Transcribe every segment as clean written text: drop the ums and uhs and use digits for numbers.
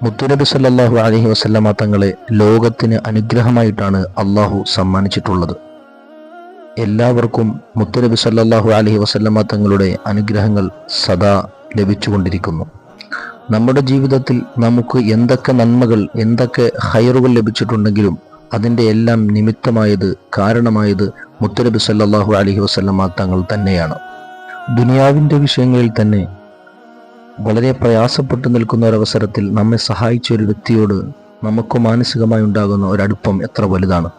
മുത്തുനബി സല്ലല്ലാഹു അലൈഹി വസല്ലമ തങ്ങളെ ലോകത്തിന് അനുഗ്രഹമായിട്ടാണ് അള്ളാഹു സമ്മാനിച്ചിട്ടുള്ളത്. എല്ലാവർക്കും മുത്തുനബി സല്ലല്ലാഹു അലൈഹി വസല്ലമ തങ്ങളുടെ അനുഗ്രഹങ്ങൾ സദാ ലഭിച്ചുകൊണ്ടിരിക്കുന്നു. നമ്മുടെ ജീവിതത്തിൽ നമുക്ക് എന്തൊക്കെ നന്മകൾ, എന്തൊക്കെ ഹൈറുകൾ ലഭിച്ചിട്ടുണ്ടെങ്കിലും അതിൻ്റെ എല്ലാം നിമിത്തമായത്, കാരണമായത് മുത്തുനബി സല്ലല്ലാഹു അലൈഹി വസല്ലമ തങ്ങൾ തന്നെയാണ്. ദുനിയാവിൻ്റെ വിഷയങ്ങളിൽ തന്നെ വളരെ പ്രയാസപ്പെട്ടു നിൽക്കുന്ന ഒരവസരത്തിൽ നമ്മെ സഹായിച്ച ഒരു വ്യക്തിയോട് നമുക്ക് മാനസികമായി ഉണ്ടാകുന്ന ഒരടുപ്പം എത്ര വലുതാണ്.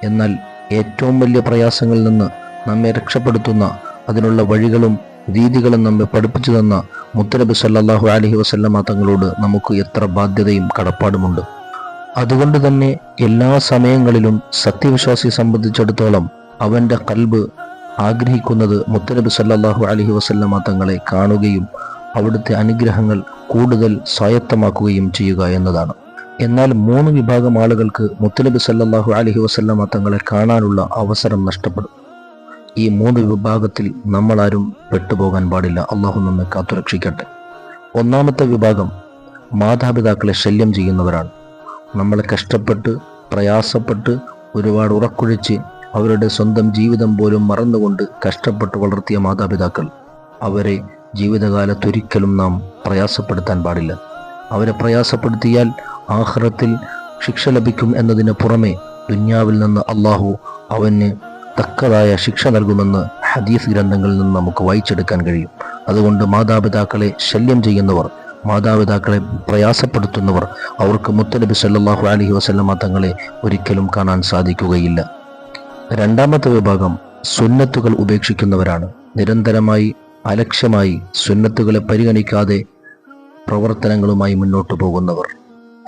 എന്നാൽ ഏറ്റവും വലിയ പ്രയാസങ്ങളിൽ നിന്ന് നമ്മെ രക്ഷപ്പെടുത്തുന്ന അതിനുള്ള വഴികളും രീതികളും നമ്മെ പഠിപ്പിച്ചു തന്ന മുത്തുനബി സല്ലല്ലാഹു അലൈഹി വസല്ലമ തങ്ങളോട് നമുക്ക് എത്ര ബാധ്യതയും കടപ്പാടുമുണ്ട്. അതുകൊണ്ട് തന്നെ എല്ലാ സമയങ്ങളിലും സത്യവിശ്വാസിയെ സംബന്ധിച്ചിടത്തോളം അവൻ്റെ ഖൽബ് ആഗ്രഹിക്കുന്നത് മുത്തുനബി സല്ലല്ലാഹു അലൈഹി വസല്ലമ തങ്ങളെ കാണുകയും അവിടുത്തെ അനുഗ്രഹങ്ങൾ കൂടുതൽ സ്വായത്തമാക്കുകയും ചെയ്യുക എന്നതാണ്. എന്നാൽ 3 വിഭാഗം ആളുകൾക്ക് മുത്തുനബി സല്ലല്ലാഹു അലൈഹി വസല്ലമ തങ്ങളെ കാണാനുള്ള അവസരം നഷ്ടപ്പെടും. ഈ 3 വിഭാഗത്തിൽ നമ്മളാരും പെട്ടുപോകാൻ പാടില്ല. അള്ളാഹു നമ്മെ കാത്തുരക്ഷിക്കട്ടെ. ഒന്നാമത്തെ വിഭാഗം മാതാപിതാക്കളെ ശല്യം ചെയ്യുന്നവരാണ്. നമ്മളെ കഷ്ടപ്പെട്ട് പ്രയാസപ്പെട്ട് ഒരുപാട് ഉറക്കൊഴിച്ച് അവരുടെ സ്വന്തം ജീവിതം പോലും മറന്നുകൊണ്ട് കഷ്ടപ്പെട്ട് വളർത്തിയ മാതാപിതാക്കൾ, അവരെ ജീവിതകാലത്തൊരിക്കലും നാം പ്രയാസപ്പെടുത്താൻ പാടില്ല. അവരെ പ്രയാസപ്പെടുത്തിയാൽ ആഖിറത്തിൽ ശിക്ഷ ലഭിക്കും എന്നതിന് പുറമെ ദുന്യാവിൽ നിന്ന് അള്ളാഹു അവന് തക്കതായ ശിക്ഷ നൽകുമെന്ന് ഹദീസ് ഗ്രന്ഥങ്ങളിൽ നിന്ന് നമുക്ക് വായിച്ചെടുക്കാൻ കഴിയും. അതുകൊണ്ട് മാതാപിതാക്കളെ ശല്യം ചെയ്യുന്നവർ, മാതാപിതാക്കളെ പ്രയാസപ്പെടുത്തുന്നവർ, അവർക്ക് മുത്തുനബി സല്ലല്ലാഹു അലൈഹി വസല്ലമ തങ്ങളെ ഒരിക്കലും കാണാൻ സാധിക്കുകയില്ല. രണ്ടാമത്തെ വിഭാഗം സുന്നത്തുകൾ ഉപേക്ഷിക്കുന്നവരാണ്. നിരന്തരമായി അലക്ഷ്യമായി സുന്നത്തുകളെ പരിഗണിക്കാതെ പ്രവർത്തനങ്ങളുമായി മുന്നോട്ടു പോകുന്നവർ.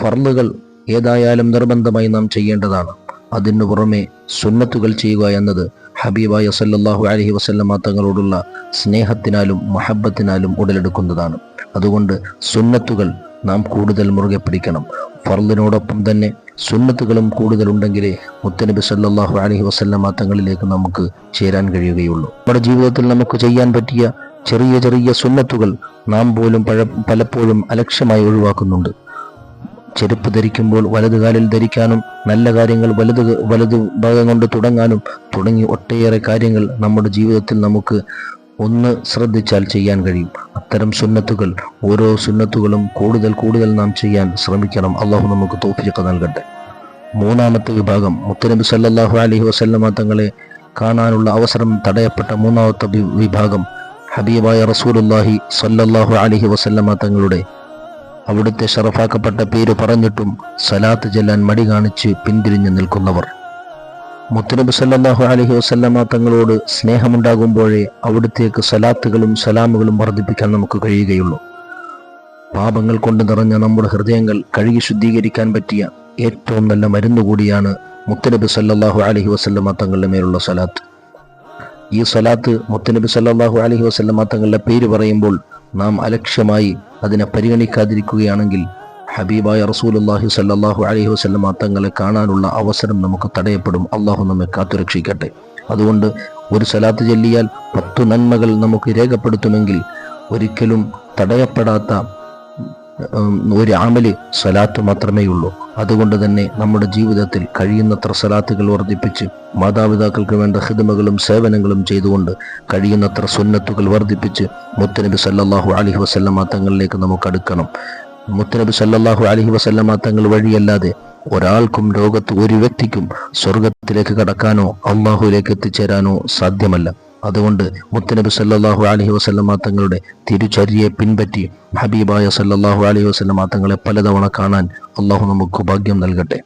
ഫർളുകൾ ഏതായാലും നിർബന്ധമായി നാം ചെയ്യേണ്ടതാണ്. അതിനു പുറമെ സുന്നത്തുകൾ ചെയ്യുക എന്നത് ഹബീബായ സല്ലല്ലാഹു അലൈഹി വസല്ലമ തങ്ങളോടുള്ള സ്നേഹത്തിനാലും മഹബത്തിനാലും ഉടലെടുക്കുന്നതാണ്. അതുകൊണ്ട് സുന്നത്തുകൾ നാം കൂടുതൽ മുറുകെ പിടിക്കണം. ഫർളിനോടൊപ്പം തന്നെ സുന്നത്തുകളും കൂടുതലുണ്ടെങ്കിലേ മുത്തുനബി സല്ലല്ലാഹു അലൈഹി വസല്ലമ തങ്ങളിലേക്ക് നമുക്ക് ചേരാൻ കഴിയുകയുള്ളൂ. നമ്മുടെ ജീവിതത്തിൽ നമുക്ക് ചെയ്യാൻ പറ്റിയ ചെറിയ ചെറിയ സുന്നത്തുകൾ നാം പോലും പലപ്പോഴും അലക്ഷ്യമായി ഒഴിവാക്കുന്നുണ്ട്. ചെരുപ്പ് ധരിക്കുമ്പോൾ വലതുകാലിൽ ധരിക്കാനും, നല്ല കാര്യങ്ങൾ വലതു ഭാഗം കൊണ്ട് തുടങ്ങാനും തുടങ്ങി ഒട്ടേറെ കാര്യങ്ങൾ നമ്മുടെ ജീവിതത്തിൽ നമുക്ക് ഒന്ന് ശ്രദ്ധിച്ചാൽ ചെയ്യാൻ കഴിയും. അത്തരം സുന്നത്തുകൾ, ഓരോ സുന്നത്തുകളും കൂടുതൽ നാം ചെയ്യാൻ ശ്രമിക്കണം. അള്ളാഹു നമുക്ക് തൗഫീഖ് നൽകട്ടെ. മൂന്നാമത്തെ വിഭാഗം മുത്തുനബി സല്ലല്ലാഹു അലൈഹി വസല്ലമ തങ്ങളെ കാണാനുള്ള അവസരം തടയപ്പെട്ട മൂന്നാമത്തെ വിഭാഗം ഹബീബായ റസൂലുള്ളാഹി സല്ലല്ലാഹു അലൈഹി വസല്ലമ തങ്ങളുടെ അവിടുത്തെ ഷറഫാക്കപ്പെട്ട പേര് പറഞ്ഞിട്ടും സലാത്ത് ചെല്ലാൻ മടി കാണിച്ച് പിന്തിരിഞ്ഞു നിൽക്കുന്നവർ. മുത്തുനബി സല്ലല്ലാഹു അലൈഹി വസല്ലമ തങ്ങളോട് സ്നേഹമുണ്ടാകുമ്പോഴേ അവിടുത്തേക്ക് സലാത്തുകളും സലാമുകളും വർദ്ധിപ്പിക്കാൻ നമുക്ക് കഴിയുകയുള്ളൂ. പാപങ്ങൾ കൊണ്ട് നിറഞ്ഞ നമ്മുടെ ഹൃദയങ്ങൾ കഴുകി ശുദ്ധീകരിക്കാൻ പറ്റിയ ഏറ്റവും നല്ല മരുന്നുകൂടിയാണ് മുത്തുനബി സല്ലല്ലാഹു അലൈഹി വസല്ലമ തങ്ങളുടെ മേലുള്ള സലാത്ത്. ഈ സലാത്ത് മുത്തുനബി സല്ലല്ലാഹു അലൈഹി വസല്ലമ തങ്ങളുടെ പേര് പറയുമ്പോൾ നാം അലക്ഷ്യമായി അതിനെ പരിഗണിക്കാതിരിക്കുകയാണെങ്കിൽ ഹബീബായ റസൂലുള്ളാഹി സല്ലല്ലാഹു അലൈഹി വസല്ലമ തങ്ങളെ കാണാനുള്ള അവസരം നമുക്ക് തടയപ്പെടും. അള്ളാഹു നമ്മെ കാത്തുരക്ഷിക്കട്ടെ. അതുകൊണ്ട് ഒരു സലാത്ത് ചൊല്ലിയാൽ 10 നന്മകൾ നമുക്ക് രേഖപ്പെടുത്തുമെങ്കിൽ ഒരിക്കലും തടയപ്പെടാത്ത ഒരു അമല് സലാത്ത് മാത്രമേ ഉള്ളൂ. അതുകൊണ്ട് തന്നെ നമ്മുടെ ജീവിതത്തിൽ കഴിയുന്നത്ര സലാത്തുകൾ വർദ്ധിപ്പിച്ച് മാതാപിതാക്കൾക്ക് വേണ്ട ഖിദ്മകളും സേവനങ്ങളും ചെയ്തുകൊണ്ട് കഴിയുന്നത്ര സുന്നത്തുകൾ വർദ്ധിപ്പിച്ച് മുത്തുനബി സല്ലല്ലാഹു അലൈഹി വസല്ലമ തങ്ങളിലേക്ക് നമുക്ക് അടുക്കണം. മുത്തുനബി സല്ലല്ലാഹു അലൈഹി വസല്ലമ തങ്ങൾ വഴിയല്ലാതെ ഒരാൾക്കും ലോകത്ത് ഒരു വ്യക്തിക്കും സ്വർഗത്തിലേക്ക് കടക്കാനോ അള്ളാഹുവിലേക്ക് എത്തിച്ചേരാനോ സാധ്യമല്ല. അതുകൊണ്ട് മുത്തുനബി സല്ലല്ലാഹു അലൈഹി വസല്ലമ തങ്ങളുടെ തിരുചര്യയെ പിൻപറ്റി ഹബീബായ സല്ലല്ലാഹു അലൈഹി വസല്ലമ തങ്ങളെ പലതവണ കാണാൻ അള്ളാഹു നമുക്ക് ഭാഗ്യം നൽകട്ടെ.